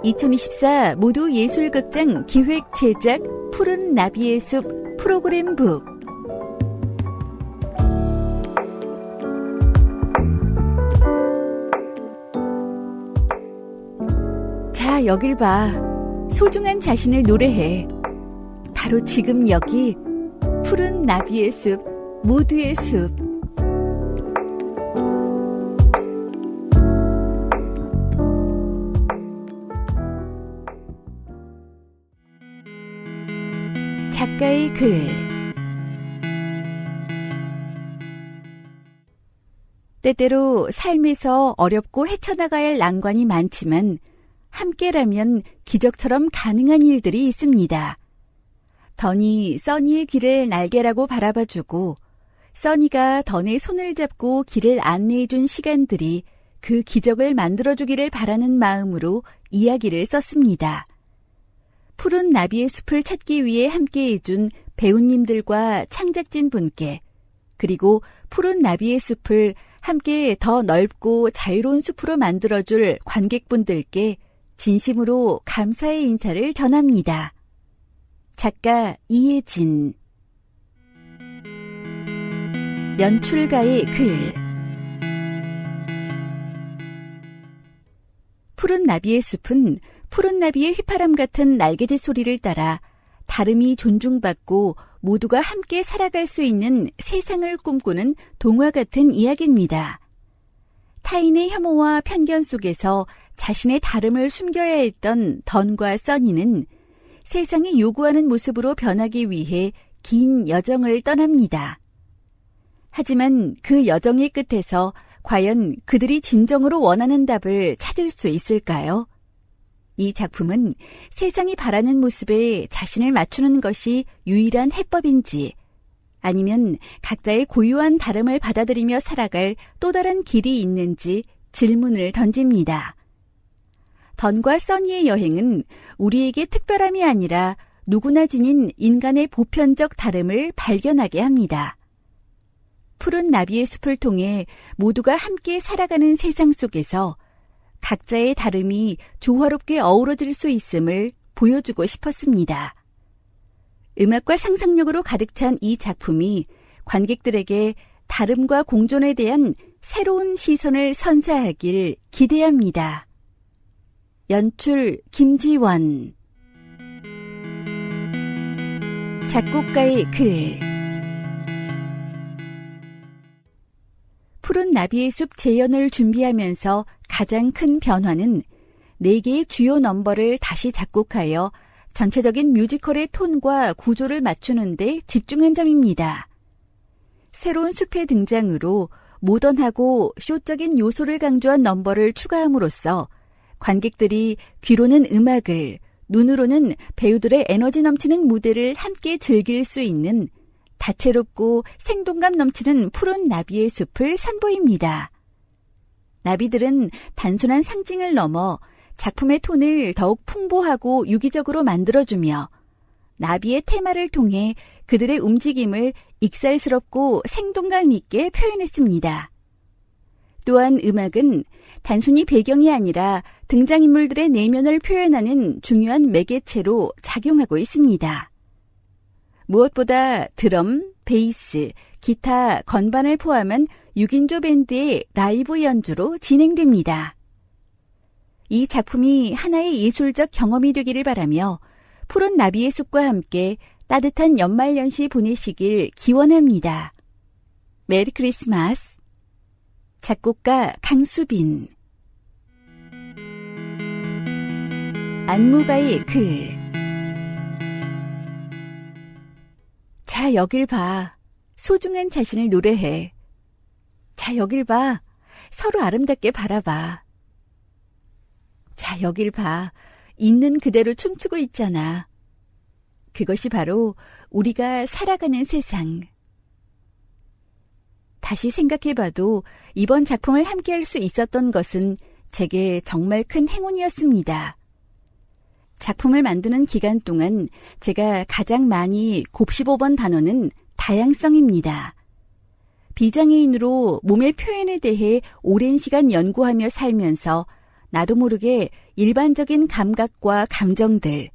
2024 모두 예술극장 기획 제작 푸른 나비의 숲 프로그램북. 자, 여길 봐. 소중한 자신을 노래해. 바로 지금 여기 푸른 나비의 숲, 모두의 숲. 작가의 글. 때때로 삶에서 어렵고 헤쳐나가야 할 난관이 많지만 함께라면 기적처럼 가능한 일들이 있습니다. 던이 써니의 길을 날개라고 바라봐주고 써니가 던의 손을 잡고 길을 안내해준 시간들이 그 기적을 만들어주기를 바라는 마음으로 이야기를 썼습니다. 푸른 나비의 숲을 찾기 위해 함께해준 배우님들과 창작진 분께, 그리고 푸른 나비의 숲을 함께 더 넓고 자유로운 숲으로 만들어줄 관객분들께 진심으로 감사의 인사를 전합니다. 작가 이혜진. 연출가의 글. 푸른 나비의 숲은 푸른 나비의 휘파람 같은 날개짓 소리를 따라 다름이 존중받고 모두가 함께 살아갈 수 있는 세상을 꿈꾸는 동화 같은 이야기입니다. 타인의 혐오와 편견 속에서 자신의 다름을 숨겨야 했던 던과 써니는 세상이 요구하는 모습으로 변하기 위해 긴 여정을 떠납니다. 하지만 그 여정의 끝에서 과연 그들이 진정으로 원하는 답을 찾을 수 있을까요? 이 작품은 세상이 바라는 모습에 자신을 맞추는 것이 유일한 해법인지, 아니면 각자의 고유한 다름을 받아들이며 살아갈 또 다른 길이 있는지 질문을 던집니다. 던과 써니의 여행은 우리에게 특별함이 아니라 누구나 지닌 인간의 보편적 다름을 발견하게 합니다. 푸른 나비의 숲을 통해 모두가 함께 살아가는 세상 속에서 각자의 다름이 조화롭게 어우러질 수 있음을 보여주고 싶었습니다. 음악과 상상력으로 가득 찬 이 작품이 관객들에게 다름과 공존에 대한 새로운 시선을 선사하길 기대합니다. 연출 김지원. 작곡가의 글. 푸른 나비의 숲 재연을 준비하면서 가장 큰 변화는 4개의 주요 넘버를 다시 작곡하여 전체적인 뮤지컬의 톤과 구조를 맞추는 데 집중한 점입니다. 새로운 숲의 등장으로 모던하고 쇼적인 요소를 강조한 넘버를 추가함으로써 관객들이 귀로는 음악을, 눈으로는 배우들의 에너지 넘치는 무대를 함께 즐길 수 있는 다채롭고 생동감 넘치는 푸른 나비의 숲을 선보입니다. 나비들은 단순한 상징을 넘어 작품의 톤을 더욱 풍부하고 유기적으로 만들어주며 나비의 테마를 통해 그들의 움직임을 익살스럽고 생동감 있게 표현했습니다. 또한 음악은 단순히 배경이 아니라 등장인물들의 내면을 표현하는 중요한 매개체로 작용하고 있습니다. 무엇보다 드럼, 베이스, 기타, 건반을 포함한 6인조 밴드의 라이브 연주로 진행됩니다. 이 작품이 하나의 예술적 경험이 되기를 바라며 푸른 나비의 숲과 함께 따뜻한 연말연시 보내시길 기원합니다. 메리 크리스마스. 작곡가 강수빈. 안무가의 글. 자, 여길 봐. 소중한 자신을 노래해. 자, 여길 봐. 서로 아름답게 바라봐. 자, 여길 봐. 있는 그대로 춤추고 있잖아. 그것이 바로 우리가 살아가는 세상. 다시 생각해봐도 이번 작품을 함께할 수 있었던 것은 제게 정말 큰 행운이었습니다. 작품을 만드는 기간 동안 제가 가장 많이 곱씹어본 단어는 다양성입니다. 비장애인으로 몸의 표현에 대해 오랜 시간 연구하며 살면서 나도 모르게 일반적인 감각과 감정들,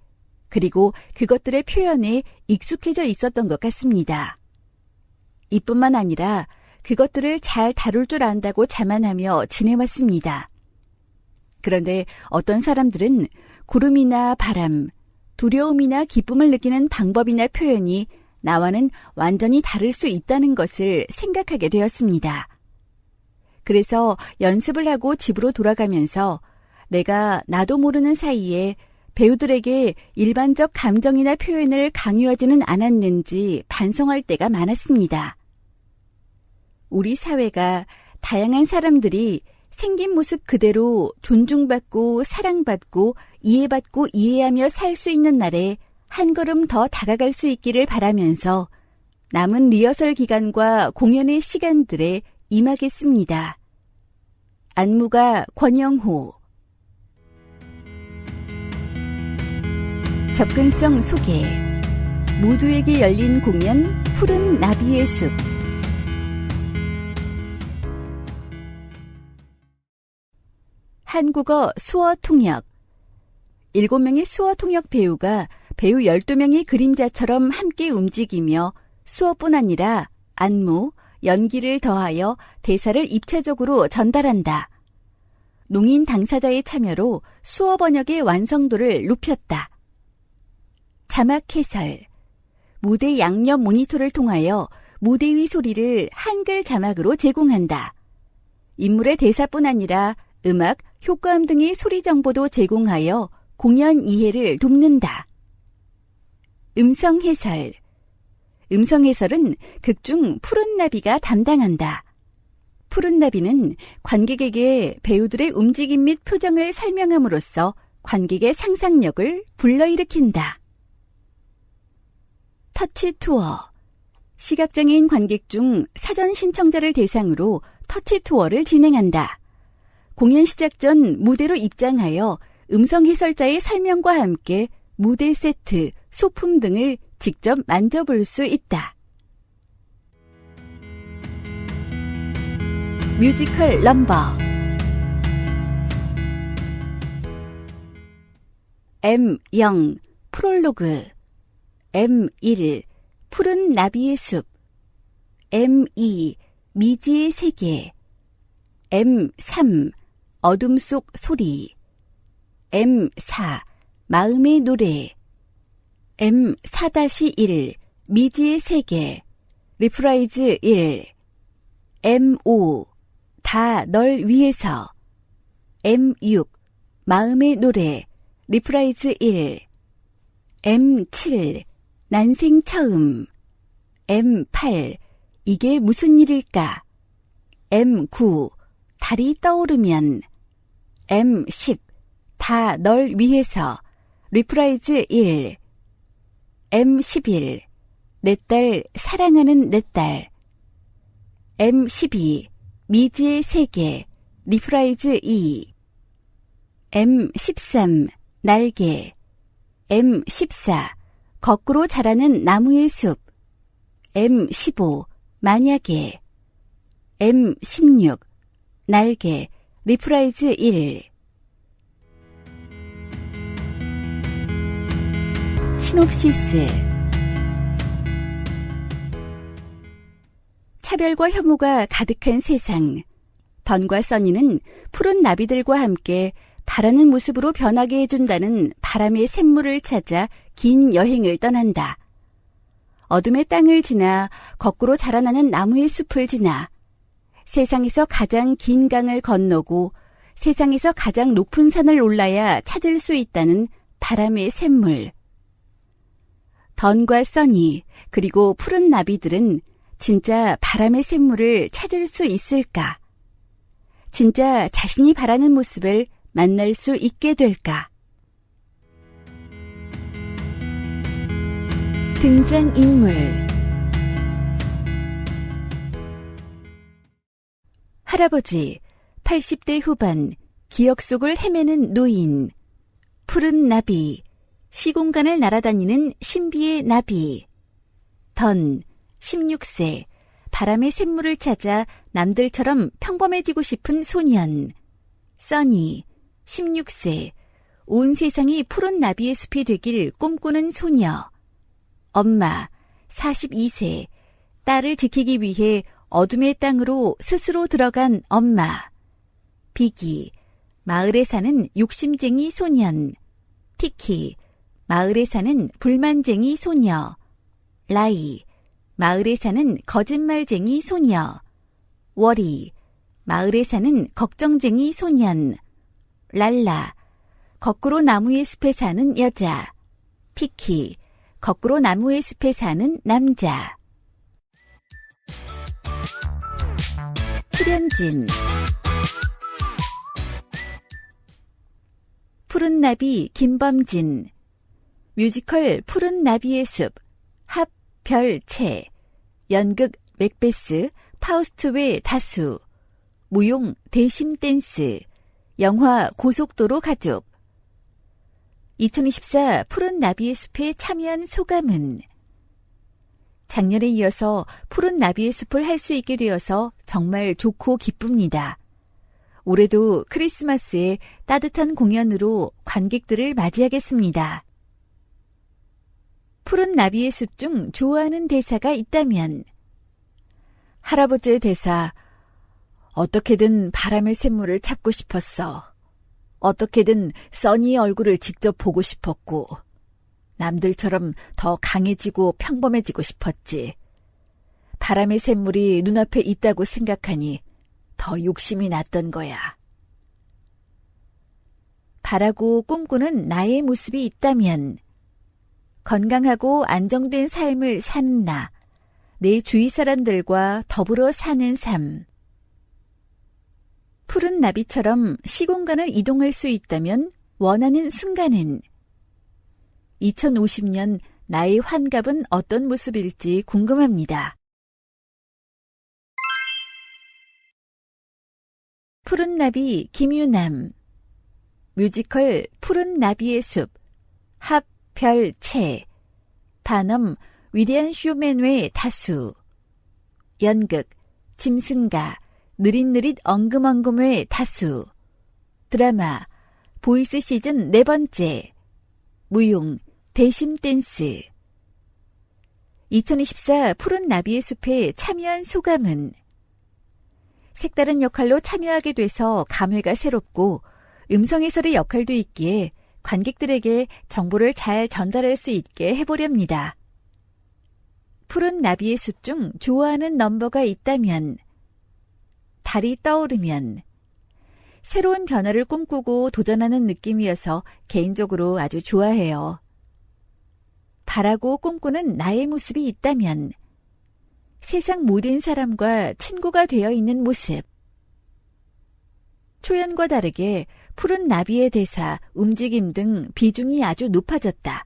그리고 그것들의 표현에 익숙해져 있었던 것 같습니다. 이뿐만 아니라 그것들을 잘 다룰 줄 안다고 자만하며 지내왔습니다. 그런데 어떤 사람들은 구름이나 바람, 두려움이나 기쁨을 느끼는 방법이나 표현이 나와는 완전히 다를 수 있다는 것을 생각하게 되었습니다. 그래서 연습을 하고 집으로 돌아가면서 내가 나도 모르는 사이에 배우들에게 일반적 감정이나 표현을 강요하지는 않았는지 반성할 때가 많았습니다. 우리 사회가 다양한 사람들이 생긴 모습 그대로 존중받고 사랑받고 이해받고 이해하며 살 수 있는 날에 한 걸음 더 다가갈 수 있기를 바라면서 남은 리허설 기간과 공연의 시간들에 임하겠습니다. 안무가 권영호. 접근성 소개. 모두에게 열린 공연 푸른 나비의 숲. 한국어 수어 통역. 7명의 수어 통역 배우가 배우 12명이 그림자처럼 함께 움직이며 수어뿐 아니라 안무, 연기를 더하여 대사를 입체적으로 전달한다. 농인 당사자의 참여로 수어 번역의 완성도를 높였다. 자막 해설. 무대 양옆 모니터를 통하여 무대 위 소리를 한글 자막으로 제공한다. 인물의 대사뿐 아니라 음악, 효과음 등의 소리 정보도 제공하여 공연 이해를 돕는다. 음성 해설. 음성 해설은 극중 푸른 나비가 담당한다. 푸른 나비는 관객에게 배우들의 움직임 및 표정을 설명함으로써 관객의 상상력을 불러일으킨다. 터치 투어. 시각장애인 관객 중 사전 신청자를 대상으로 터치 투어를 진행한다. 공연 시작 전 무대로 입장하여 음성 해설자의 설명과 함께 무대 세트, 소품 등을 직접 만져볼 수 있다. 뮤지컬 넘버. M0 프롤로그. M1 푸른 나비의 숲. M2 미지의 세계. M3 어둠 속 소리. M4 마음의 노래. M4-1 미지의 세계. 리프라이즈 1. M5 다 널 위해서. M6 마음의 노래. 리프라이즈 1. M7 난생 처음. M8 이게 무슨 일일까. M9 달이 떠오르면. M10 다 널 위해서. 리프라이즈 1. M11 내 딸 사랑하는 내 딸. M12 미지의 세계. 리프라이즈 2. M13 날개. M14 거꾸로 자라는 나무의 숲. M15 만약에. M16 날개. 리프라이즈 1. 시놉시스. 차별과 혐오가 가득한 세상. 던과 써니는 푸른 나비들과 함께 바라는 모습으로 변하게 해준다는 바람의 샘물을 찾아 긴 여행을 떠난다. 어둠의 땅을 지나 거꾸로 자라나는 나무의 숲을 지나 세상에서 가장 긴 강을 건너고 세상에서 가장 높은 산을 올라야 찾을 수 있다는 바람의 샘물. 던과 써니 그리고 푸른 나비들은 진짜 바람의 샘물을 찾을 수 있을까? 진짜 자신이 바라는 모습을 만날 수 있게 될까? 등장인물. 할아버지, 80대 후반, 기억 속을 헤매는 노인. 푸른 나비, 시공간을 날아다니는 신비의 나비. 던, 16세, 바람의 샘물을 찾아 남들처럼 평범해지고 싶은 소년. 써니, 16세, 온 세상이 푸른 나비의 숲이 되길 꿈꾸는 소녀. 엄마, 42세, 딸을 지키기 위해 어둠의 땅으로 스스로 들어간 엄마. 비기, 마을에 사는 욕심쟁이 소년. 티키, 마을에 사는 불만쟁이 소녀. 라이, 마을에 사는 거짓말쟁이 소녀. 워리, 마을에 사는 걱정쟁이 소년. 랄라, 거꾸로 나무의 숲에 사는 여자. 피키, 거꾸로 나무의 숲에 사는 남자. 출연진 푸른 나비 김범진, 뮤지컬 푸른 나비의 숲, 합, 별, 채, 연극 맥베스, 파우스트의 다수, 무용 대심 댄스, 영화 고속도로 가족. 2024 푸른 나비의 숲에 참여한 소감은? 작년에 이어서 푸른 나비의 숲을 할 수 있게 되어서 정말 좋고 기쁩니다. 올해도 크리스마스에 따뜻한 공연으로 관객들을 맞이하겠습니다. 푸른 나비의 숲 중 좋아하는 대사가 있다면? 할아버지의 대사, 어떻게든 바람의 샘물을 찾고 싶었어. 어떻게든 써니의 얼굴을 직접 보고 싶었고, 남들처럼 더 강해지고 평범해지고 싶었지. 바람의 샘물이 눈앞에 있다고 생각하니 더 욕심이 났던 거야. 바라고 꿈꾸는 나의 모습이 있다면, 건강하고 안정된 삶을 사는 나, 내 주위 사람들과 더불어 사는 삶. 푸른 나비처럼 시공간을 이동할 수 있다면 원하는 순간은? 2050년 나의 환갑은 어떤 모습일지 궁금합니다. 푸른 나비 김유남, 뮤지컬 푸른 나비의 숲, 합, 별, 채, 반엄 위대한 쇼맨의 다수, 연극 짐승가 느릿느릿 엉금엉금의 다수, 드라마 보이스 시즌 4번째, 무용 대심 댄스. 2024 푸른 나비의 숲에 참여한 소감은? 색다른 역할로 참여하게 돼서 감회가 새롭고 음성 해설의 역할도 있기에 관객들에게 정보를 잘 전달할 수 있게 해보렵니다. 푸른 나비의 숲 중 좋아하는 넘버가 있다면? 달이 떠오르면, 새로운 변화를 꿈꾸고 도전하는 느낌이어서 개인적으로 아주 좋아해요. 바라고 꿈꾸는 나의 모습이 있다면? 세상 모든 사람과 친구가 되어 있는 모습. 초연과 다르게 푸른 나비의 대사, 움직임 등 비중이 아주 높아졌다.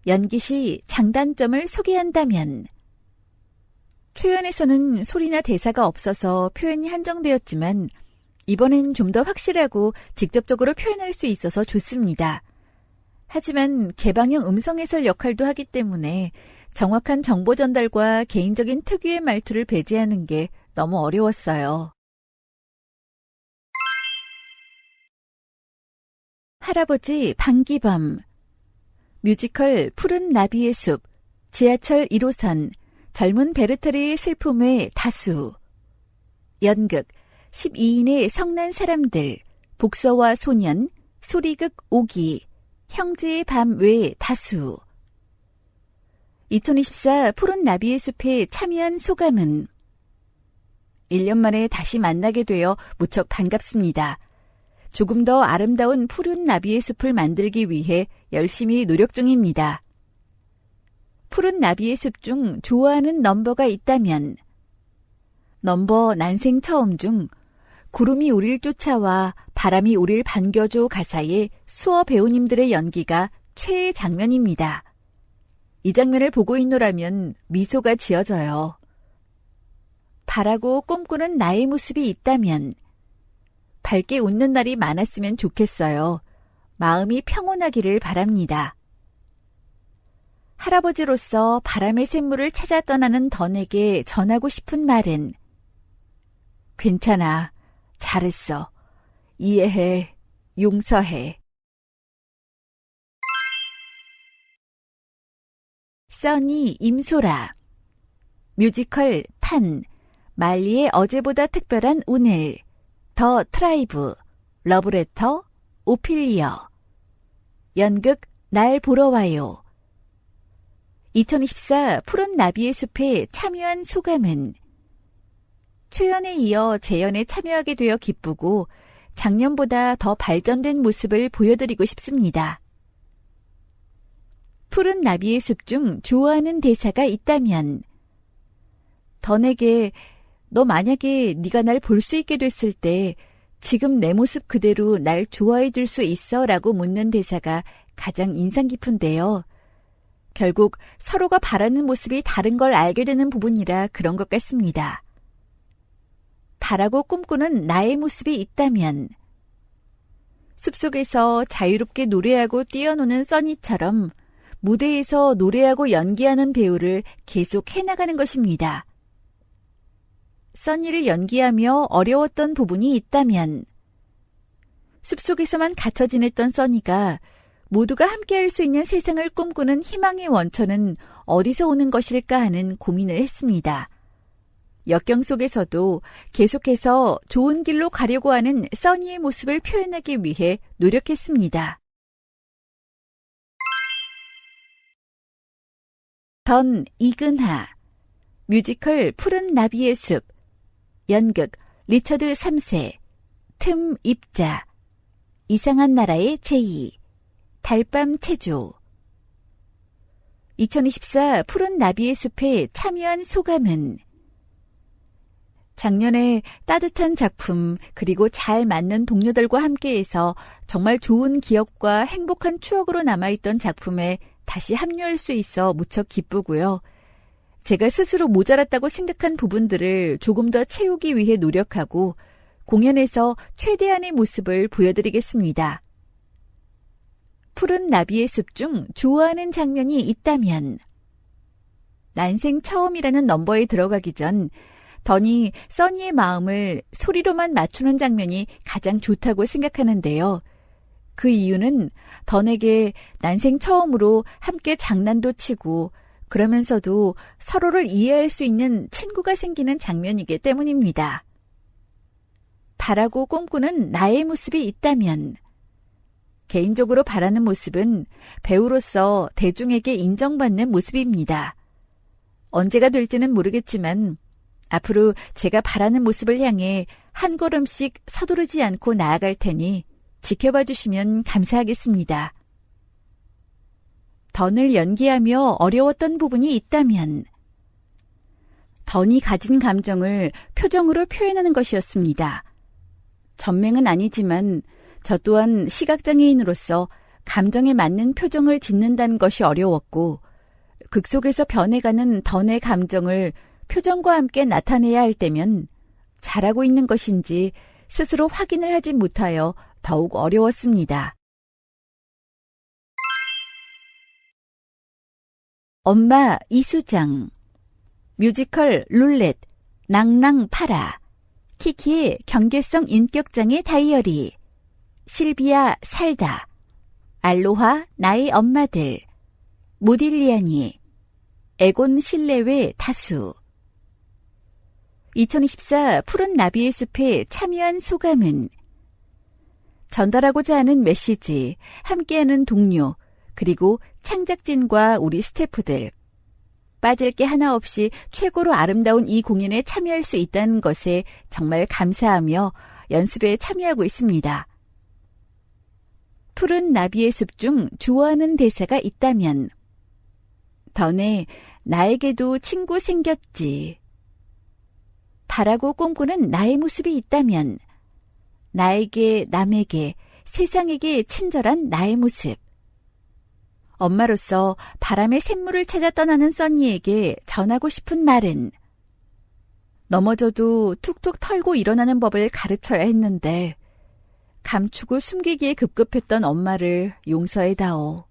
연기 시 장단점을 소개한다면? 초연에서는 소리나 대사가 없어서 표현이 한정되었지만 이번엔 좀 더 확실하고 직접적으로 표현할 수 있어서 좋습니다. 하지만 개방형 음성 해설 역할도 하기 때문에 정확한 정보 전달과 개인적인 특유의 말투를 배제하는 게 너무 어려웠어요. 할아버지 방기범, 뮤지컬 푸른 나비의 숲, 지하철 1호선, 젊은 베르테르의 슬픔의 다수, 연극 12인의 성난 사람들, 복서와 소년, 소리극 5기, 형제의 밤 외 다수. 2024 푸른 나비의 숲에 참여한 소감은? 1년 만에 다시 만나게 되어 무척 반갑습니다. 조금 더 아름다운 푸른 나비의 숲을 만들기 위해 열심히 노력 중입니다. 푸른 나비의 숲 중 좋아하는 넘버가 있다면? 넘버 난생 처음 중 구름이 우릴 쫓아와 바람이 우릴 반겨줘 가사의 수어 배우님들의 연기가 최애 장면입니다. 이 장면을 보고 있노라면 미소가 지어져요. 바라고 꿈꾸는 나의 모습이 있다면? 밝게 웃는 날이 많았으면 좋겠어요. 마음이 평온하기를 바랍니다. 할아버지로서 바람의 샘물을 찾아 떠나는 던에게 전하고 싶은 말은? 괜찮아. 잘했어. 이해해. 용서해. 써니 임소라. 뮤지컬 판, 말리의 어제보다 특별한 오늘, 더 트라이브, 러브레터, 오피리어. 연극 날 보러 와요. 2024 푸른 나비의 숲에 참여한 소감은 초연에 이어 재연에 참여하게 되어 기쁘고 작년보다 더 발전된 모습을 보여드리고 싶습니다. 푸른 나비의 숲 중 좋아하는 대사가 있다면 던에게 너 만약에 네가 날 볼 수 있게 됐을 때 지금 내 모습 그대로 날 좋아해 줄 수 있어? 라고 묻는 대사가 가장 인상 깊은데요. 결국 서로가 바라는 모습이 다른 걸 알게 되는 부분이라 그런 것 같습니다. 바라고 꿈꾸는 나의 모습이 있다면 숲속에서 자유롭게 노래하고 뛰어노는 써니처럼 무대에서 노래하고 연기하는 배우를 계속 해나가는 것입니다. 써니를 연기하며 어려웠던 부분이 있다면 숲속에서만 갇혀 지냈던 써니가 모두가 함께할 수 있는 세상을 꿈꾸는 희망의 원천은 어디서 오는 것일까 하는 고민을 했습니다. 역경 속에서도 계속해서 좋은 길로 가려고 하는 써니의 모습을 표현하기 위해 노력했습니다. 던 이근하. 뮤지컬 푸른 나비의 숲. 연극 리처드 3세. 틈 입자. 이상한 나라의 제이. 달밤 체조. 2024 푸른 나비의 숲에 참여한 소감은 작년에 따뜻한 작품 그리고 잘 맞는 동료들과 함께해서 정말 좋은 기억과 행복한 추억으로 남아있던 작품에 다시 합류할 수 있어 무척 기쁘고요. 제가 스스로 모자랐다고 생각한 부분들을 조금 더 채우기 위해 노력하고 공연에서 최대한의 모습을 보여드리겠습니다. 푸른 나비의 숲 중 좋아하는 장면이 있다면 난생 처음이라는 넘버에 들어가기 전 던이 써니의 마음을 소리로만 맞추는 장면이 가장 좋다고 생각하는데요. 그 이유는 던에게 난생 처음으로 함께 장난도 치고 그러면서도 서로를 이해할 수 있는 친구가 생기는 장면이기 때문입니다. 바라고 꿈꾸는 나의 모습이 있다면 개인적으로 바라는 모습은 배우로서 대중에게 인정받는 모습입니다. 언제가 될지는 모르겠지만 앞으로 제가 바라는 모습을 향해 한 걸음씩 서두르지 않고 나아갈 테니 지켜봐 주시면 감사하겠습니다. 던을 연기하며 어려웠던 부분이 있다면 던이 가진 감정을 표정으로 표현하는 것이었습니다. 전맹은 아니지만 저 또한 시각장애인으로서 감정에 맞는 표정을 짓는다는 것이 어려웠고 극 속에서 변해가는 던의 감정을 표정과 함께 나타내야 할 때면 잘하고 있는 것인지 스스로 확인을 하지 못하여 더욱 어려웠습니다. 엄마 이수장. 뮤지컬 룰렛, 낭랑 파라. 키키의 경계성 인격장애 다이어리. 실비아 살다. 알로하 나의 엄마들. 모딜리아니. 에곤 실내외 다수. 2024 푸른 나비의 숲에 참여한 소감은 전달하고자 하는 메시지, 함께하는 동료, 그리고 창작진과 우리 스태프들. 빠질 게 하나 없이 최고로 아름다운 이 공연에 참여할 수 있다는 것에 정말 감사하며 연습에 참여하고 있습니다. 푸른 나비의 숲 중 좋아하는 대사가 있다면 던에 나에게도 친구 생겼지. 바라고 꿈꾸는 나의 모습이 있다면 나에게, 남에게, 세상에게 친절한 나의 모습. 엄마로서 바람의 샘물을 찾아 떠나는 써니에게 전하고 싶은 말은 넘어져도 툭툭 털고 일어나는 법을 가르쳐야 했는데 감추고 숨기기에 급급했던 엄마를 용서해다오.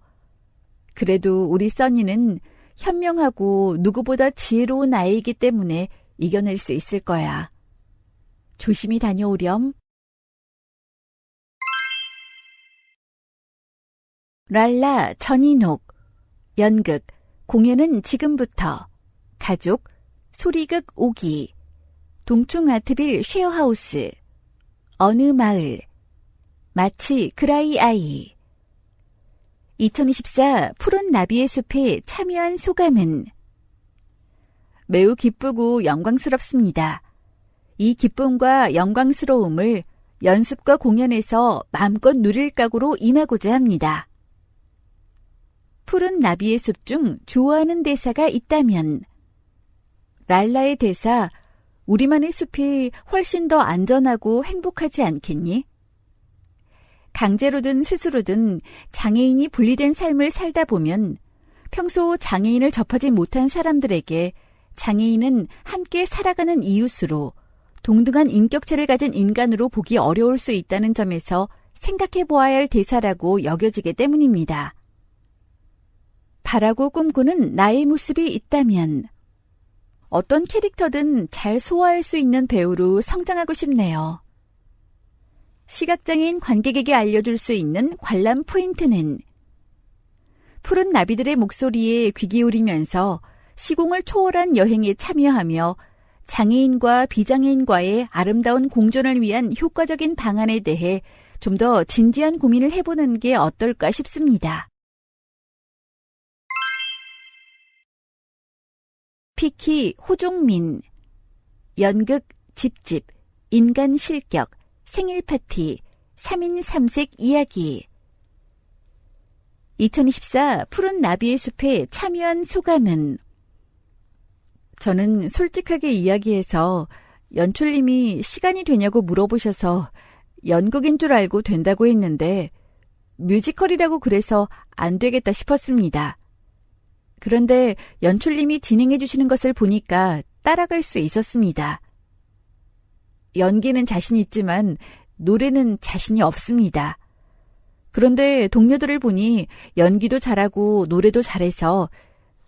그래도 우리 써니는 현명하고 누구보다 지혜로운 아이이기 때문에 이겨낼 수 있을 거야. 조심히 다녀오렴. 랄라 전인옥, 연극, 공연은 지금부터, 가족, 소리극 오기, 동충아트빌 쉐어하우스, 어느 마을, 마치 그라이 아이. 2024 푸른 나비의 숲에 참여한 소감은 매우 기쁘고 영광스럽습니다. 이 기쁨과 영광스러움을 연습과 공연에서 마음껏 누릴 각오로 임하고자 합니다. 푸른 나비의 숲 중 좋아하는 대사가 있다면 랄라의 대사, 우리만의 숲이 훨씬 더 안전하고 행복하지 않겠니? 강제로든 스스로든 장애인이 분리된 삶을 살다 보면 평소 장애인을 접하지 못한 사람들에게 장애인은 함께 살아가는 이웃으로 동등한 인격체를 가진 인간으로 보기 어려울 수 있다는 점에서 생각해 보아야 할 대사라고 여겨지기 때문입니다. 바라고 꿈꾸는 나의 모습이 있다면 어떤 캐릭터든 잘 소화할 수 있는 배우로 성장하고 싶네요. 시각장애인 관객에게 알려줄 수 있는 관람 포인트는 푸른 나비들의 목소리에 귀 기울이면서 시공을 초월한 여행에 참여하며 장애인과 비장애인과의 아름다운 공존을 위한 효과적인 방안에 대해 좀 더 진지한 고민을 해보는 게 어떨까 싶습니다. 피키 호종민, 연극 집집, 인간 실격, 생일 파티, 3인 3색 이야기. 2024 푸른 나비의 숲에 참여한 소감은 저는 솔직하게 이야기해서 연출님이 시간이 되냐고 물어보셔서 연극인 줄 알고 된다고 했는데 뮤지컬이라고 그래서 안 되겠다 싶었습니다. 그런데 연출님이 진행해 주시는 것을 보니까 따라갈 수 있었습니다. 연기는 자신 있지만 노래는 자신이 없습니다. 그런데 동료들을 보니 연기도 잘하고 노래도 잘해서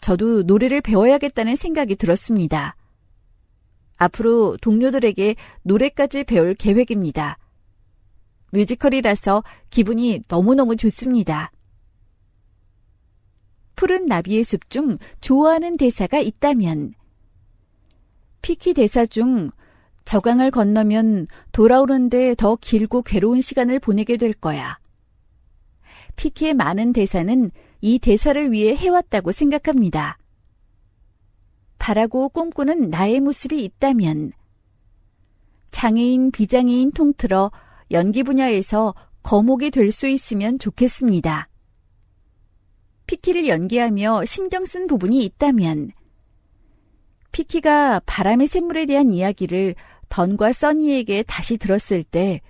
저도 노래를 배워야겠다는 생각이 들었습니다. 앞으로 동료들에게 노래까지 배울 계획입니다. 뮤지컬이라서 기분이 너무너무 좋습니다. 푸른 나비의 숲 중 좋아하는 대사가 있다면 피키 대사 중 저강을 건너면 돌아오는데 더 길고 괴로운 시간을 보내게 될 거야. 피키의 많은 대사는 이 대사를 위해 해왔다고 생각합니다. 바라고 꿈꾸는 나의 모습이 있다면 장애인, 비장애인 통틀어 연기 분야에서 거목이 될 수 있으면 좋겠습니다. 피키를 연기하며 신경 쓴 부분이 있다면 피키가 바람의 샘물에 대한 이야기를 던과 써니에게 다시 들었을 때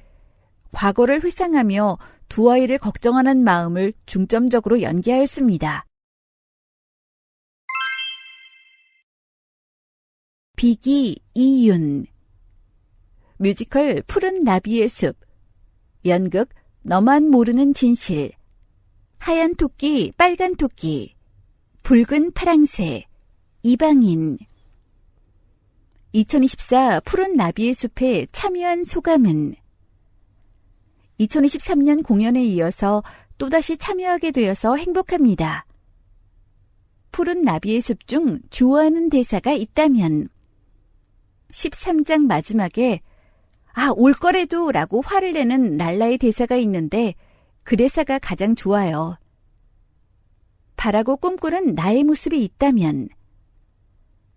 과거를 회상하며 두 아이를 걱정하는 마음을 중점적으로 연기하였습니다. 비기 이윤, 뮤지컬 푸른 나비의 숲, 연극 너만 모르는 진실, 하얀 토끼, 빨간 토끼, 붉은 파랑새, 이방인. 2024 푸른 나비의 숲에 참여한 소감은 2023년 공연에 이어서 또다시 참여하게 되어서 행복합니다. 푸른 나비의 숲 중 좋아하는 대사가 있다면 13장 마지막에 올 거래도 라고 화를 내는 랄라의 대사가 있는데 그 대사가 가장 좋아요. 바라고 꿈꾸는 나의 모습이 있다면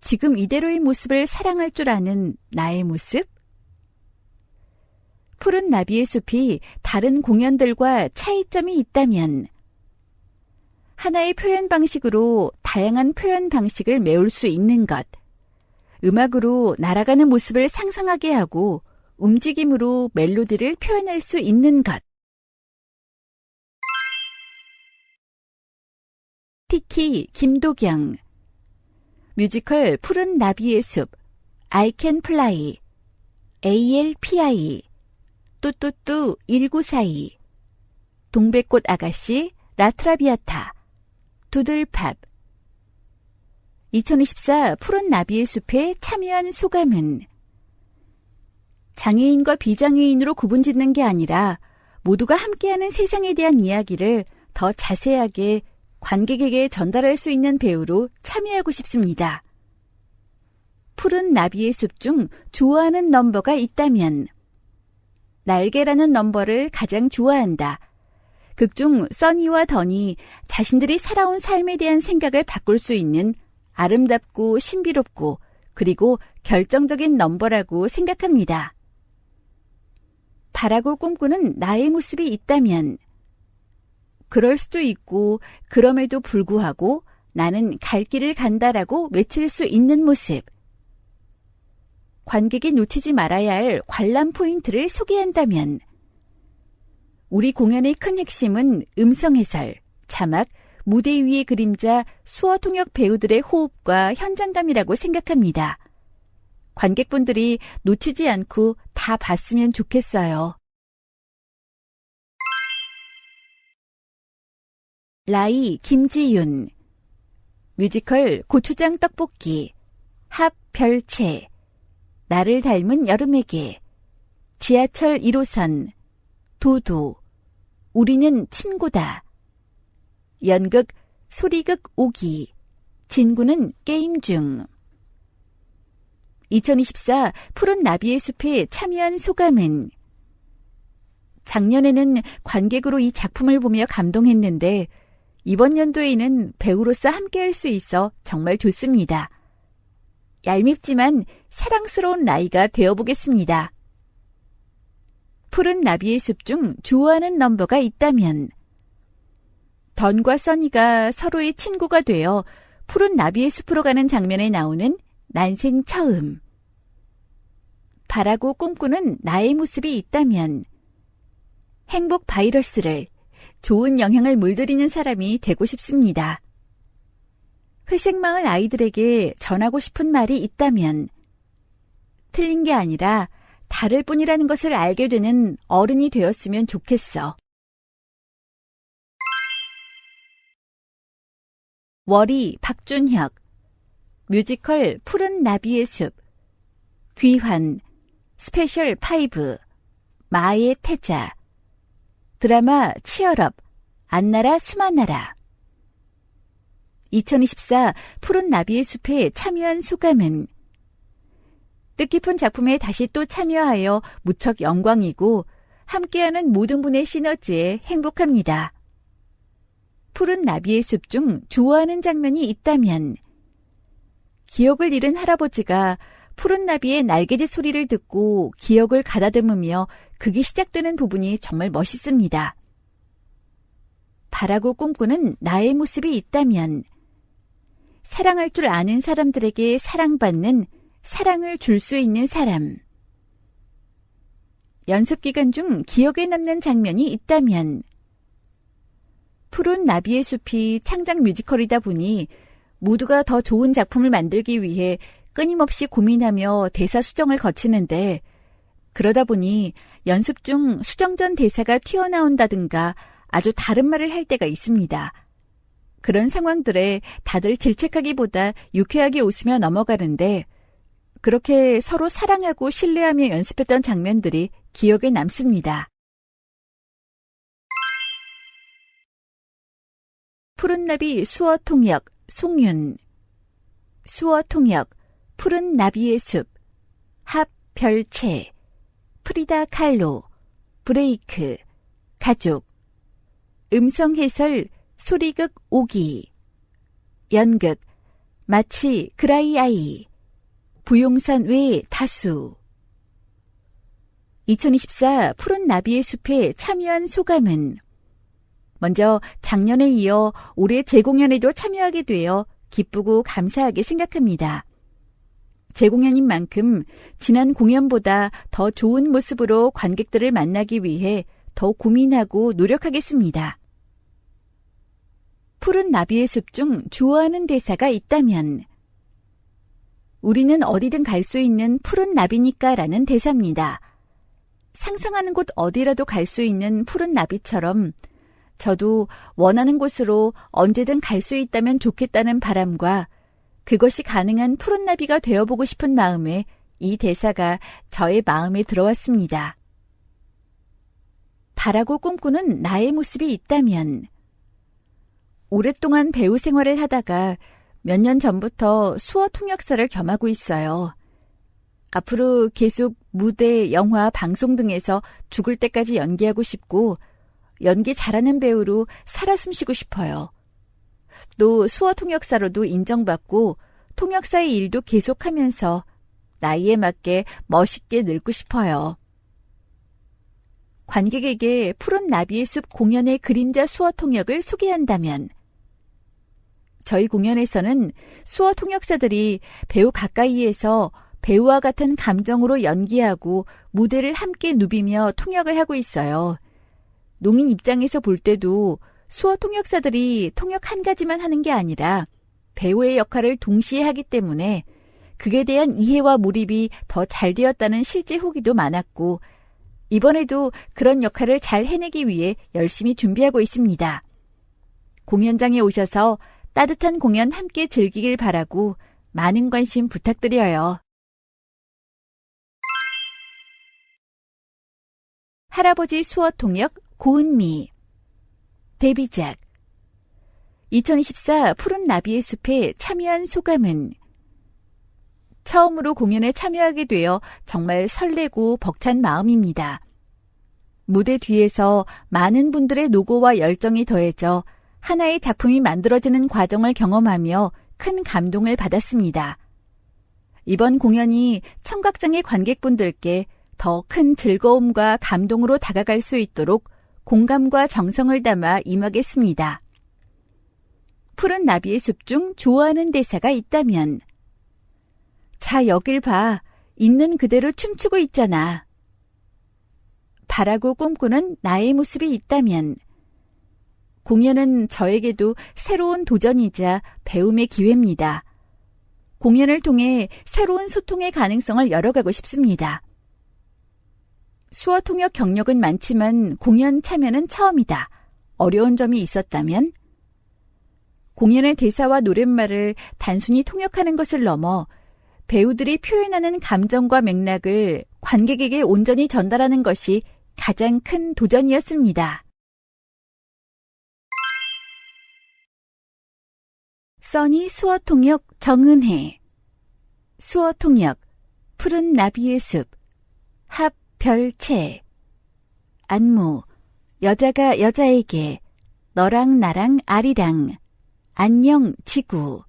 지금 이대로의 모습을 사랑할 줄 아는 나의 모습? 푸른 나비의 숲이 다른 공연들과 차이점이 있다면 하나의 표현 방식으로 다양한 표현 방식을 메울 수 있는 것, 음악으로 날아가는 모습을 상상하게 하고 움직임으로 멜로디를 표현할 수 있는 것. 티키 김도경, 뮤지컬 푸른 나비의 숲, I Can Fly, ALPI, 뚜뚜뚜 1942, 동백꽃 아가씨, 라트라비아타, 두들팝. 2024 푸른 나비의 숲에 참여한 소감은 장애인과 비장애인으로 구분짓는 게 아니라 모두가 함께하는 세상에 대한 이야기를 더 자세하게 관객에게 전달할 수 있는 배우로 참여하고 싶습니다. 푸른 나비의 숲 중 좋아하는 넘버가 있다면 날개라는 넘버를 가장 좋아한다. 극중 써니와 던이 자신들이 살아온 삶에 대한 생각을 바꿀 수 있는 아름답고 신비롭고 그리고 결정적인 넘버라고 생각합니다. 바라고 꿈꾸는 나의 모습이 있다면 그럴 수도 있고 그럼에도 불구하고 나는 갈 길을 간다라고 외칠 수 있는 모습. 관객이 놓치지 말아야 할 관람 포인트를 소개한다면 우리 공연의 큰 핵심은 음성 해설, 자막, 무대 위의 그림자, 수어 통역 배우들의 호흡과 현장감이라고 생각합니다. 관객분들이 놓치지 않고 다 봤으면 좋겠어요. 라이 김지윤 뮤지컬 고추장 떡볶이 합 별채 나를 닮은 여름에게 지하철 1호선 도도 우리는 친구다 연극 소리극 오기 진구는 게임 중 2024 푸른 나비의 숲에 참여한 소감은 작년에는 관객으로 이 작품을 보며 감동했는데 이번 연도에는 배우로서 함께할 수 있어 정말 좋습니다. 얄밉지만 사랑스러운 라이가 되어보겠습니다. 푸른 나비의 숲 중 좋아하는 넘버가 있다면 던과 써니가 서로의 친구가 되어 푸른 나비의 숲으로 가는 장면에 나오는 난생 처음. 바라고 꿈꾸는 나의 모습이 있다면 행복 바이러스를 좋은 영향을 물들이는 사람이 되고 싶습니다. 회색마을 아이들에게 전하고 싶은 말이 있다면 틀린 게 아니라 다를 뿐이라는 것을 알게 되는 어른이 되었으면 좋겠어. 월이 박준혁 뮤지컬 푸른 나비의 숲 귀환 스페셜 5 마의 태자 드라마 치얼업 안나라 수만나라 2024 푸른 나비의 숲에 참여한 소감은 뜻깊은 작품에 다시 또 참여하여 무척 영광이고 함께하는 모든 분의 시너지에 행복합니다. 푸른 나비의 숲 중 좋아하는 장면이 있다면 기억을 잃은 할아버지가 푸른 나비의 날개짓 소리를 듣고 기억을 가다듬으며 극이 시작되는 부분이 정말 멋있습니다. 바라고 꿈꾸는 나의 모습이 있다면 사랑할 줄 아는 사람들에게 사랑받는 사랑을 줄 수 있는 사람. 연습 기간 중 기억에 남는 장면이 있다면 푸른 나비의 숲이 창작 뮤지컬이다 보니 모두가 더 좋은 작품을 만들기 위해 끊임없이 고민하며 대사 수정을 거치는데 그러다 보니 연습 중 수정 전 대사가 튀어나온다든가 아주 다른 말을 할 때가 있습니다. 그런 상황들에 다들 질책하기보다 유쾌하게 웃으며 넘어가는데 그렇게 서로 사랑하고 신뢰하며 연습했던 장면들이 기억에 남습니다. 푸른 나비 수어 통역 송윤 수어 통역 푸른 나비의 숲 합 별채 프리다 칼로 브레이크 가족 음성 해설 소리극 오기 연극 마치 그라이 아이 부용산 외 다수 2024 푸른 나비의 숲에 참여한 소감은 먼저 작년에 이어 올해 재공연에도 참여하게 되어 기쁘고 감사하게 생각합니다. 재공연인 만큼 지난 공연보다 더 좋은 모습으로 관객들을 만나기 위해 더 고민하고 노력하겠습니다. 푸른 나비의 숲 중 좋아하는 대사가 있다면 우리는 어디든 갈 수 있는 푸른 나비니까 라는 대사입니다. 상상하는 곳 어디라도 갈 수 있는 푸른 나비처럼 저도 원하는 곳으로 언제든 갈 수 있다면 좋겠다는 바람과 그것이 가능한 푸른 나비가 되어보고 싶은 마음에 이 대사가 저의 마음에 들어왔습니다. 바라고 꿈꾸는 나의 모습이 있다면 오랫동안 배우 생활을 하다가 몇 년 전부터 수어 통역사를 겸하고 있어요. 앞으로 계속 무대, 영화, 방송 등에서 죽을 때까지 연기하고 싶고 연기 잘하는 배우로 살아 숨쉬고 싶어요. 또 수어 통역사로도 인정받고 통역사의 일도 계속하면서 나이에 맞게 멋있게 늙고 싶어요. 관객에게 푸른 나비의 숲 공연의 그림자 수어 통역을 소개한다면 저희 공연에서는 수어 통역사들이 배우 가까이에서 배우와 같은 감정으로 연기하고 무대를 함께 누비며 통역을 하고 있어요. 농인 입장에서 볼 때도 수어 통역사들이 통역 한 가지만 하는 게 아니라 배우의 역할을 동시에 하기 때문에 그에 대한 이해와 몰입이 더 잘 되었다는 실제 후기도 많았고 이번에도 그런 역할을 잘 해내기 위해 열심히 준비하고 있습니다. 공연장에 오셔서 따뜻한 공연 함께 즐기길 바라고 많은 관심 부탁드려요. 할아버지 수어 통역 고은미 데뷔작 2024 푸른 나비의 숲에 참여한 소감은 처음으로 공연에 참여하게 되어 정말 설레고 벅찬 마음입니다. 무대 뒤에서 많은 분들의 노고와 열정이 더해져 하나의 작품이 만들어지는 과정을 경험하며 큰 감동을 받았습니다. 이번 공연이 청각장애 관객분들께 더 큰 즐거움과 감동으로 다가갈 수 있도록 공감과 정성을 담아 임하겠습니다. 푸른 나비의 숲 중 좋아하는 대사가 있다면 자, 여길 봐. 있는 그대로 춤추고 있잖아. 바라고 꿈꾸는 나의 모습이 있다면 공연은 저에게도 새로운 도전이자 배움의 기회입니다. 공연을 통해 새로운 소통의 가능성을 열어가고 싶습니다. 수어 통역 경력은 많지만 공연 참여는 처음이다. 어려운 점이 있었다면 공연의 대사와 노랫말을 단순히 통역하는 것을 넘어 배우들이 표현하는 감정과 맥락을 관객에게 온전히 전달하는 것이 가장 큰 도전이었습니다. 써니 수어 통역 정은혜 수어 통역 푸른 나비의 숲 합 별채 안무 여자가 여자에게 너랑 나랑 아리랑 안녕 지구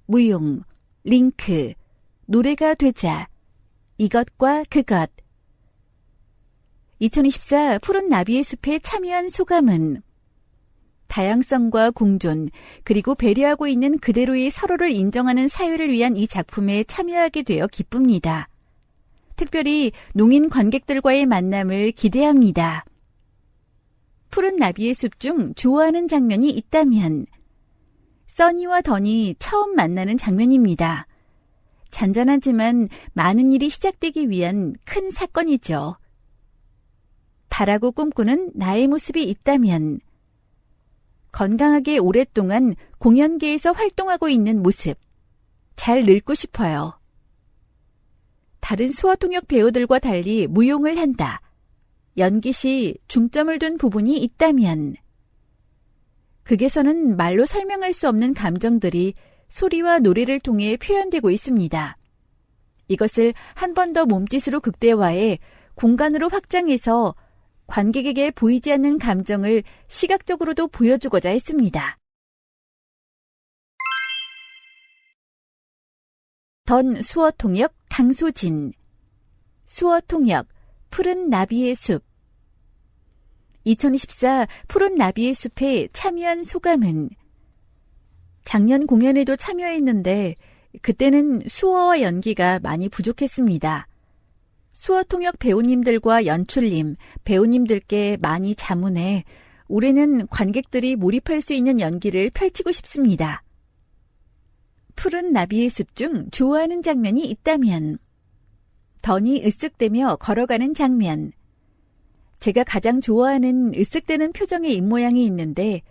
무용 링크 노래가 되자 이것과 그것 2024 푸른 나비의 숲에 참여한 소감은 다양성과 공존 그리고 배려하고 있는 그대로의 서로를 인정하는 사회를 위한 이 작품에 참여하게 되어 기쁩니다. 특별히 농인 관객들과의 만남을 기대합니다. 푸른 나비의 숲 중 좋아하는 장면이 있다면 써니와 던이 처음 만나는 장면입니다. 잔잔하지만 많은 일이 시작되기 위한 큰 사건이죠. 바라고 꿈꾸는 나의 모습이 있다면 건강하게 오랫동안 공연계에서 활동하고 있는 모습, 잘 늙고 싶어요. 다른 수어통역 배우들과 달리 무용을 한다. 연기 시 중점을 둔 부분이 있다면 극에서는 말로 설명할 수 없는 감정들이 소리와 노래를 통해 표현되고 있습니다. 이것을 한 번 더 몸짓으로 극대화해 공간으로 확장해서 관객에게 보이지 않는 감정을 시각적으로도 보여주고자 했습니다. 던 수어통역 강소진 수어통역 푸른 나비의 숲 2024 푸른 나비의 숲에 참여한 소감은 작년 공연에도 참여했는데 그때는 수어와 연기가 많이 부족했습니다. 수어통역 배우님들과 연출님, 배우님들께 많이 자문해 올해는 관객들이 몰입할 수 있는 연기를 펼치고 싶습니다. 푸른 나비의 숲 중 좋아하는 장면이 있다면 던이 으쓱대며 걸어가는 장면. 제가 가장 좋아하는 으쓱대는 표정의 입모양이 있는데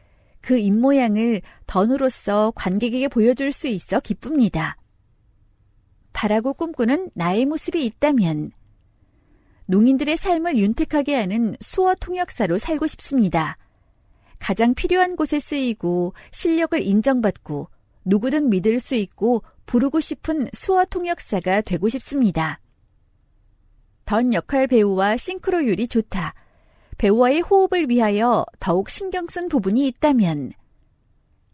그 입모양을 던으로서 관객에게 보여줄 수 있어 기쁩니다. 바라고 꿈꾸는 나의 모습이 있다면 농인들의 삶을 윤택하게 하는 수어 통역사로 살고 싶습니다. 가장 필요한 곳에 쓰이고 실력을 인정받고 누구든 믿을 수 있고 부르고 싶은 수어 통역사가 되고 싶습니다. 던 역할 배우와 싱크로율이 좋다. 배우와의 호흡을 위하여 더욱 신경 쓴 부분이 있다면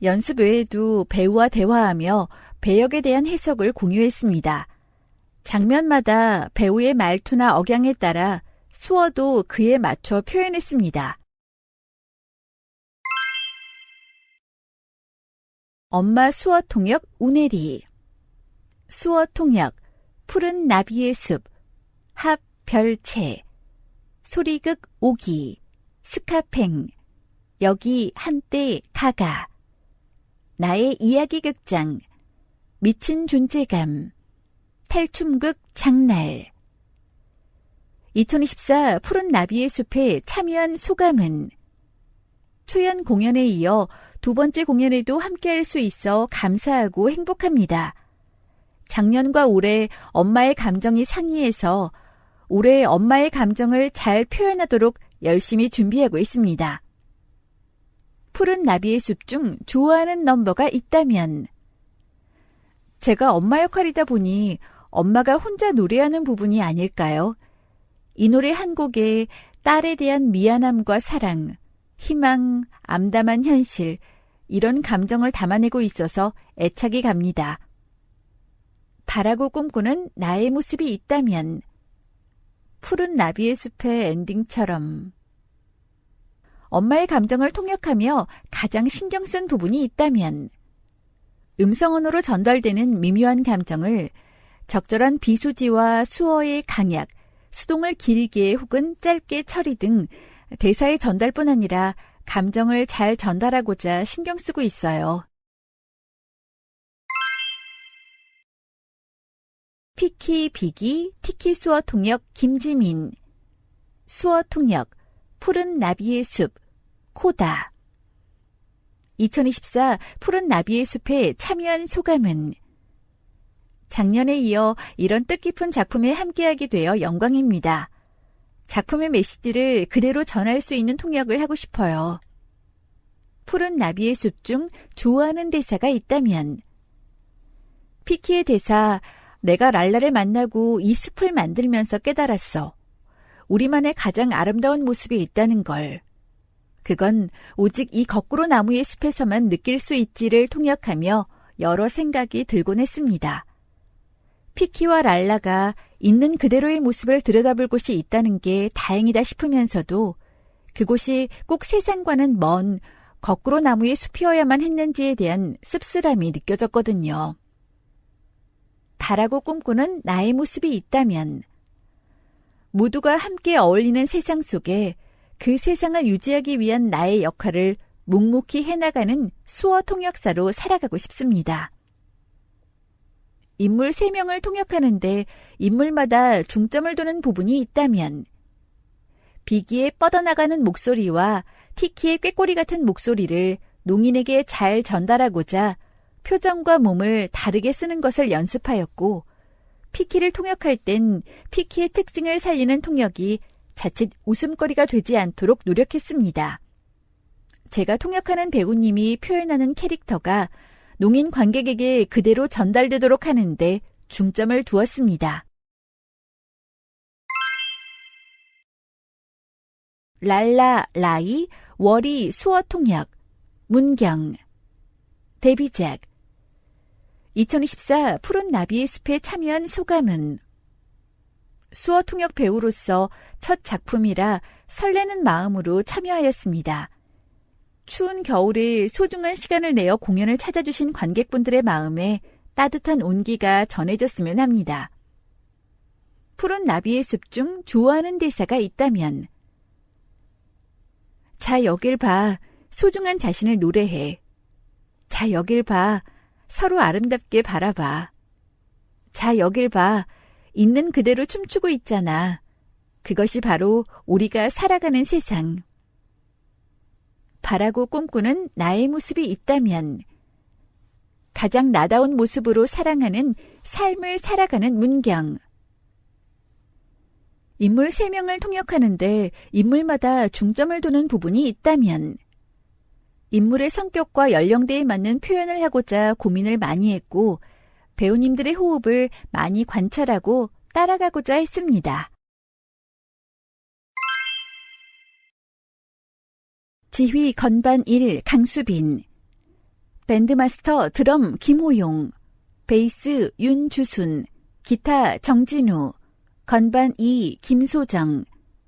연습 외에도 배우와 대화하며 배역에 대한 해석을 공유했습니다. 장면마다 배우의 말투나 억양에 따라 수어도 그에 맞춰 표현했습니다. 엄마 수어 통역 우네리. 수어 통역 푸른 나비의 숲, 합 별채, 소리극 오기, 스카팽, 여기 한때 가가, 나의 이야기 극장, 미친 존재감, 탈춤극 장날. 2024 푸른 나비의 숲에 참여한 소감은 초연 공연에 이어 두 번째 공연에도 함께할 수 있어 감사하고 행복합니다. 작년과 올해 엄마의 감정이 상이해서 올해 엄마의 감정을 잘 표현하도록 열심히 준비하고 있습니다. 푸른 나비의 숲 중 좋아하는 넘버가 있다면 제가 엄마 역할이다 보니 엄마가 혼자 노래하는 부분이 아닐까요? 이 노래 한 곡에 딸에 대한 미안함과 사랑, 희망, 암담한 현실, 이런 감정을 담아내고 있어서 애착이 갑니다. 바라고 꿈꾸는 나의 모습이 있다면 푸른 나비의 숲의 엔딩처럼 엄마의 감정을 통역하며 가장 신경 쓴 부분이 있다면 음성언어로 전달되는 미묘한 감정을 적절한 비수지와 수어의 강약, 수동을 길게 혹은 짧게 처리 등 대사의 전달뿐 아니라 감정을 잘 전달하고자 신경 쓰고 있어요. 피키 비기 티키 수어 통역 김지민. 수어 통역 푸른 나비의 숲 코다. 2024 푸른 나비의 숲에 참여한 소감은 작년에 이어 이런 뜻깊은 작품에 함께하게 되어 영광입니다. 작품의 메시지를 그대로 전할 수 있는 통역을 하고 싶어요. 푸른 나비의 숲 중 좋아하는 대사가 있다면 피키의 대사, 내가 랄라를 만나고 이 숲을 만들면서 깨달았어. 우리만의 가장 아름다운 모습이 있다는 걸. 그건 오직 이 거꾸로 나무의 숲에서만 느낄 수 있지를 통역하며 여러 생각이 들곤 했습니다. 피키와 랄라가 있는 그대로의 모습을 들여다볼 곳이 있다는 게 다행이다 싶으면서도 그곳이 꼭 세상과는 먼 거꾸로 나무의 숲이어야만 했는지에 대한 씁쓸함이 느껴졌거든요. 바라고 꿈꾸는 나의 모습이 있다면 모두가 함께 어울리는 세상 속에 그 세상을 유지하기 위한 나의 역할을 묵묵히 해나가는 수어 통역사로 살아가고 싶습니다. 인물 3명을 통역하는데 인물마다 중점을 두는 부분이 있다면 비기의 뻗어나가는 목소리와 티키의 꾀꼬리 같은 목소리를 농인에게 잘 전달하고자 표정과 몸을 다르게 쓰는 것을 연습하였고 피키를 통역할 땐 피키의 특징을 살리는 통역이 자칫 웃음거리가 되지 않도록 노력했습니다. 제가 통역하는 배우님이 표현하는 캐릭터가 농인 관객에게 그대로 전달되도록 하는데 중점을 두었습니다. 랄라, 라이, 월이 수어 통역, 문경. 데뷔작 2024 푸른 나비의 숲에 참여한 소감은 수어 통역 배우로서 첫 작품이라 설레는 마음으로 참여하였습니다. 추운 겨울에 소중한 시간을 내어 공연을 찾아주신 관객분들의 마음에 따뜻한 온기가 전해졌으면 합니다. 푸른 나비의 숲 중 좋아하는 대사가 있다면 자, 여길 봐. 소중한 자신을 노래해. 자, 여길 봐. 서로 아름답게 바라봐. 자, 여길 봐. 있는 그대로 춤추고 있잖아. 그것이 바로 우리가 살아가는 세상. 바라고 꿈꾸는 나의 모습이 있다면 가장 나다운 모습으로 사랑하는 삶을 살아가는 문경. 인물 3명을 통역하는데 인물마다 중점을 두는 부분이 있다면 인물의 성격과 연령대에 맞는 표현을 하고자 고민을 많이 했고 배우님들의 호흡을 많이 관찰하고 따라가고자 했습니다. 지휘 건반 1 강수빈, 밴드마스터 드럼 김호용, 베이스 윤주순, 기타 정진우, 건반 2 김소정,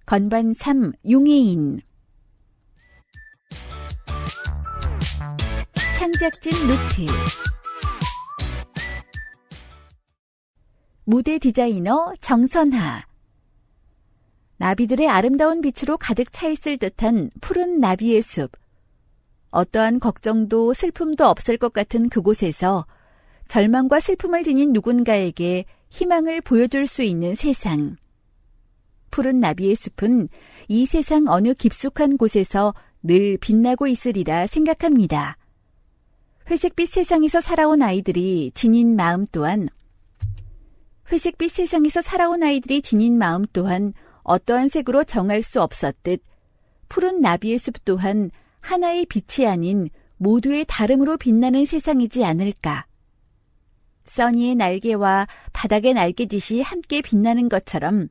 건반 3 용혜인. 창작진 노트. 무대 디자이너 정선하. 나비들의 아름다운 빛으로 가득 차 있을 듯한 푸른 나비의 숲. 어떠한 걱정도 슬픔도 없을 것 같은 그곳에서 절망과 슬픔을 지닌 누군가에게 희망을 보여줄 수 있는 세상. 푸른 나비의 숲은 이 세상 어느 깊숙한 곳에서 늘 빛나고 있으리라 생각합니다. 회색빛 세상에서 살아온 아이들이 지닌 마음 또한 어떠한 색으로 정할 수 없었듯 푸른 나비의 숲 또한 하나의 빛이 아닌 모두의 다름으로 빛나는 세상이지 않을까. 써니의 날개와 바닥의 날개짓이 함께 빛나는 것처럼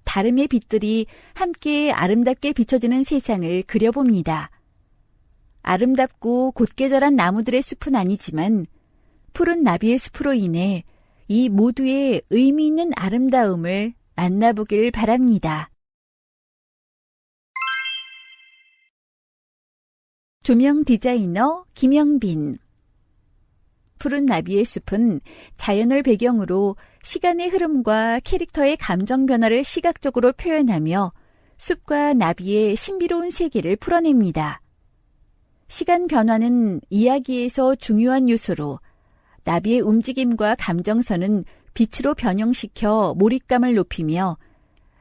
다름의 빛들이 함께 아름답게 비춰지는 세상을 그려봅니다. 아름답고 곧게 자란 나무들의 숲은 아니지만 푸른 나비의 숲으로 인해 이 모두의 의미 있는 아름다움을 만나보길 바랍니다. 조명 디자이너 김영빈. 푸른 나비의 숲은 자연을 배경으로 시간의 흐름과 캐릭터의 감정 변화를 시각적으로 표현하며 숲과 나비의 신비로운 세계를 풀어냅니다. 시간 변화는 이야기에서 중요한 요소로 나비의 움직임과 감정선은 빛으로 변형시켜 몰입감을 높이며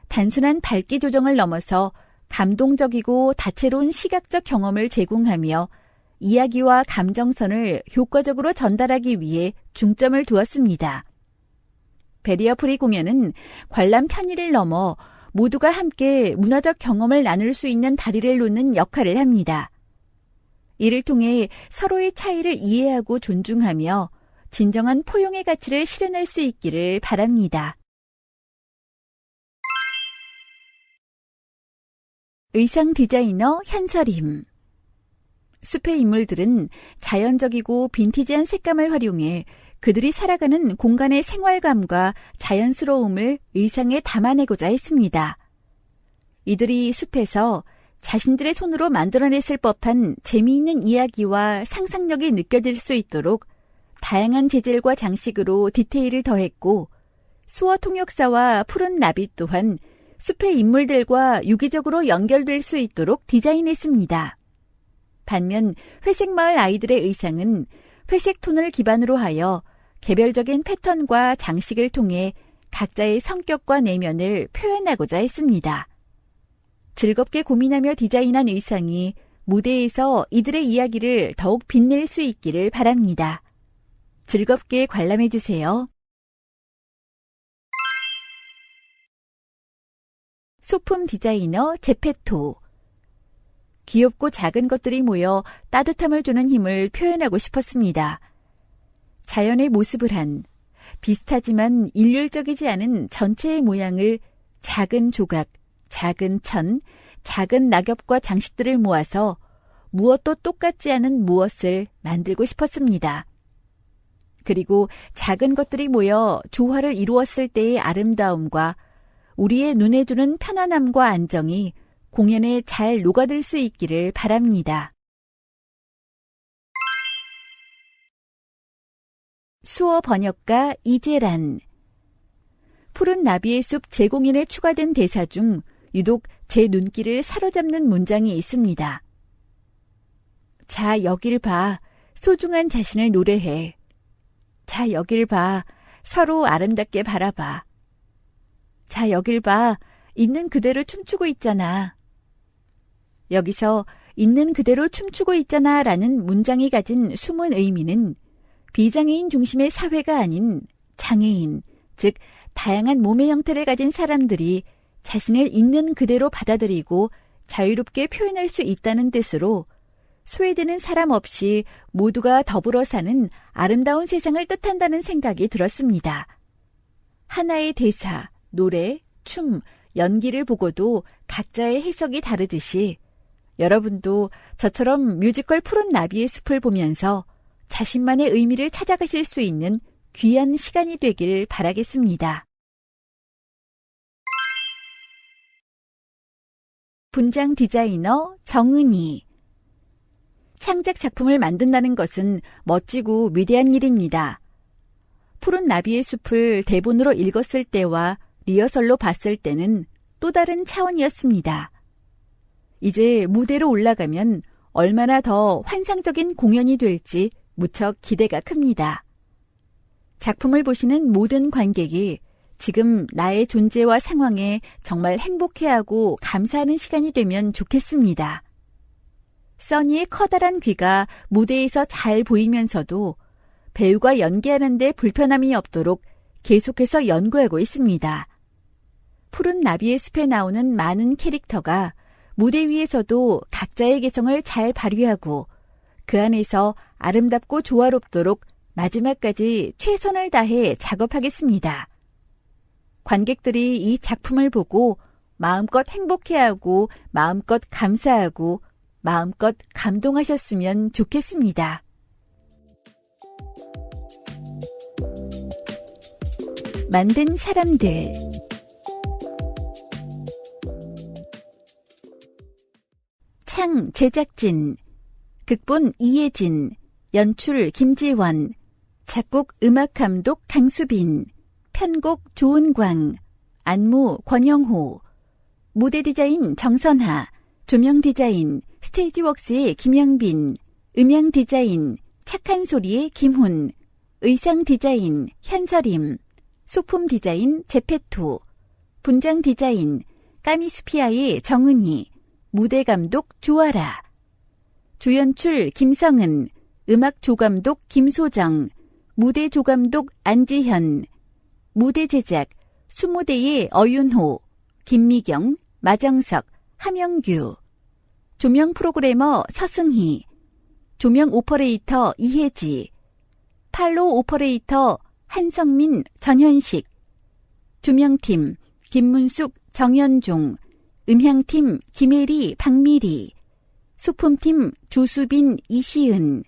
단순한 밝기 조정을 넘어서 감동적이고 다채로운 시각적 경험을 제공하며 이야기와 감정선을 효과적으로 전달하기 위해 중점을 두었습니다. 베리어 프리 공연은 관람 편의를 넘어 모두가 함께 문화적 경험을 나눌 수 있는 다리를 놓는 역할을 합니다. 이를 통해 서로의 차이를 이해하고 존중하며 진정한 포용의 가치를 실현할 수 있기를 바랍니다. 의상 디자이너 현서림. 숲의 인물들은 자연적이고 빈티지한 색감을 활용해 그들이 살아가는 공간의 생활감과 자연스러움을 의상에 담아내고자 했습니다. 이들이 숲에서 자신들의 손으로 만들어냈을 법한 재미있는 이야기와 상상력이 느껴질 수 있도록 다양한 재질과 장식으로 디테일을 더했고 수어 통역사와 푸른 나비 또한 숲의 인물들과 유기적으로 연결될 수 있도록 디자인했습니다. 반면 회색 마을 아이들의 의상은 회색 톤을 기반으로 하여 개별적인 패턴과 장식을 통해 각자의 성격과 내면을 표현하고자 했습니다. 즐겁게 고민하며 디자인한 의상이 무대에서 이들의 이야기를 더욱 빛낼 수 있기를 바랍니다. 즐겁게 관람해주세요. 소품 디자이너 제페토. 귀엽고 작은 것들이 모여 따뜻함을 주는 힘을 표현하고 싶었습니다. 자연의 모습을 한 비슷하지만 일률적이지 않은 전체의 모양을 작은 조각, 작은 천, 작은 낙엽과 장식들을 모아서 무엇도 똑같지 않은 무엇을 만들고 싶었습니다. 그리고 작은 것들이 모여 조화를 이루었을 때의 아름다움과 우리의 눈에 주는 편안함과 안정이 공연에 잘 녹아들 수 있기를 바랍니다. 수어 번역가 이재란. 푸른 나비의 숲 재공연에 추가된 대사 중 유독 제 눈길을 사로잡는 문장이 있습니다. 자, 여길 봐. 소중한 자신을 노래해. 자, 여길 봐. 서로 아름답게 바라봐. 자, 여길 봐. 있는 그대로 춤추고 있잖아. 여기서 있는 그대로 춤추고 있잖아 라는 문장이 가진 숨은 의미는 비장애인 중심의 사회가 아닌 장애인, 즉 다양한 몸의 형태를 가진 사람들이 자신을 있는 그대로 받아들이고 자유롭게 표현할 수 있다는 뜻으로 소외되는 사람 없이 모두가 더불어 사는 아름다운 세상을 뜻한다는 생각이 들었습니다. 하나의 대사, 노래, 춤, 연기를 보고도 각자의 해석이 다르듯이 여러분도 저처럼 뮤지컬 푸른 나비의 숲을 보면서 자신만의 의미를 찾아가실 수 있는 귀한 시간이 되길 바라겠습니다. 분장 디자이너 정은희. 창작 작품을 만든다는 것은 멋지고 위대한 일입니다. 푸른 나비의 숲을 대본으로 읽었을 때와 리허설로 봤을 때는 또 다른 차원이었습니다. 이제 무대로 올라가면 얼마나 더 환상적인 공연이 될지 무척 기대가 큽니다. 작품을 보시는 모든 관객이 지금 나의 존재와 상황에 정말 행복해하고 감사하는 시간이 되면 좋겠습니다. 써니의 커다란 귀가 무대에서 잘 보이면서도 배우가 연기하는 데 불편함이 없도록 계속해서 연구하고 있습니다. 푸른 나비의 숲에 나오는 많은 캐릭터가 무대 위에서도 각자의 개성을 잘 발휘하고 그 안에서 아름답고 조화롭도록 마지막까지 최선을 다해 작업하겠습니다. 관객들이 이 작품을 보고 마음껏 행복해하고 마음껏 감사하고 마음껏 감동하셨으면 좋겠습니다. 만든 사람들. 창 제작진, 극본 이혜진, 연출 김지원, 작곡 음악감독 강수빈, 편곡 조은광, 안무 권영호, 무대 디자인 정선하, 조명 디자인 스테이지웍스의 김영빈, 음향 디자인 착한 소리의 김훈, 의상 디자인 현서림, 소품 디자인 제페토, 분장 디자인 까미수피아의 정은희, 무대 감독 주아라, 주연출 김성은, 음악 조감독 김소정, 무대 조감독 안지현, 무대 제작 수무대의 어윤호, 김미경, 마정석, 함영규, 조명 프로그래머 서승희, 조명 오퍼레이터 이혜지, 팔로 오퍼레이터 한성민, 전현식, 조명팀 김문숙, 정연종, 음향팀 김혜리, 박미리, 소품팀 조수빈, 이시은,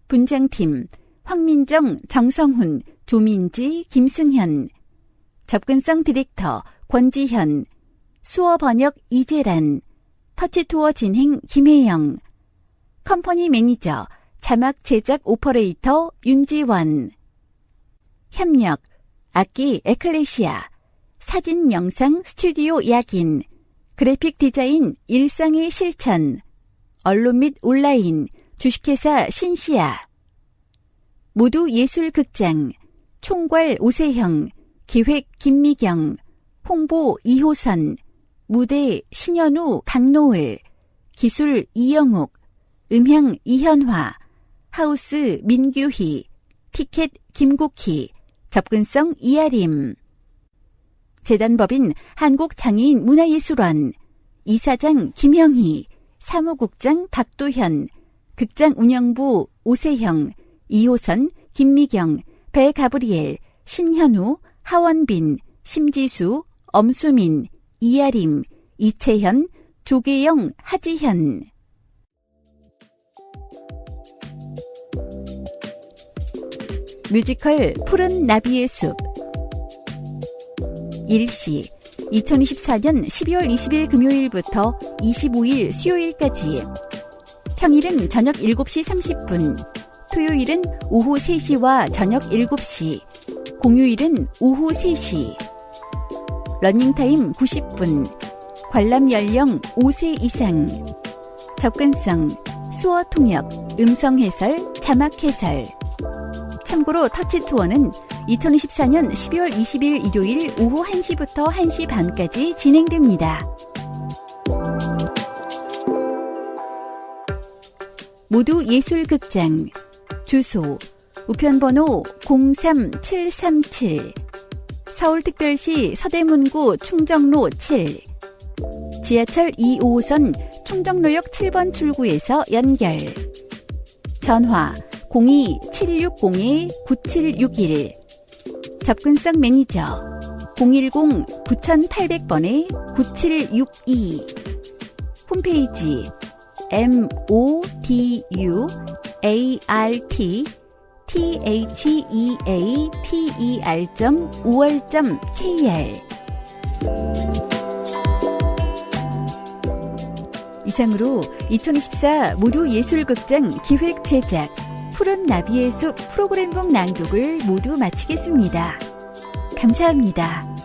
분장팀 황민정, 정성훈, 조민지, 김승현, 접근성 디렉터 권지현, 수어 번역 이재란, 터치투어 진행 김혜영, 컴퍼니 매니저 자막 제작 오퍼레이터 윤지원, 협력 악기 에클레시아, 사진 영상 스튜디오 약인, 그래픽 디자인 일상의 실천, 언론 및 온라인 주식회사 신시아, 모두 예술극장 총괄 오세형, 기획 김미경, 홍보 이호선, 무대 신현우, 강노을, 기술 이영욱, 음향 이현화, 하우스 민규희, 티켓 김국희, 접근성 이아림, 재단법인 한국장애인 문화예술원, 이사장 김영희, 사무국장 박도현, 극장 운영부 오세형, 이호선, 김미경, 배가브리엘, 신현우, 하원빈, 심지수, 엄수민, 이아림, 이채현, 조계영, 하지현. 뮤지컬 푸른 나비의 숲. 일시 2024년 12월 20일 금요일부터 25일 수요일까지, 평일은 저녁 7시 30분, 토요일은 오후 3시와 저녁 7시, 공휴일은 오후 3시. 러닝타임 90분, 관람 연령 5세 이상, 접근성, 수어 통역, 음성 해설, 자막 해설. 참고로 터치투어는 2024년 12월 20일 일요일 오후 1시부터 1시 반까지 진행됩니다. 모두 예술극장, 주소 우편번호 03737, 서울특별시 서대문구 충정로 7, 지하철 2호선 충정로역 7번 출구에서 연결. 전화 02-760-9761. 접근성 매니저 010-9800-9762. 홈페이지 moduartheater.or.kr. 이상으로 2024 모두 예술극장 기획 제작 푸른 나비의 숲 프로그램북 낭독을 모두 마치겠습니다. 감사합니다.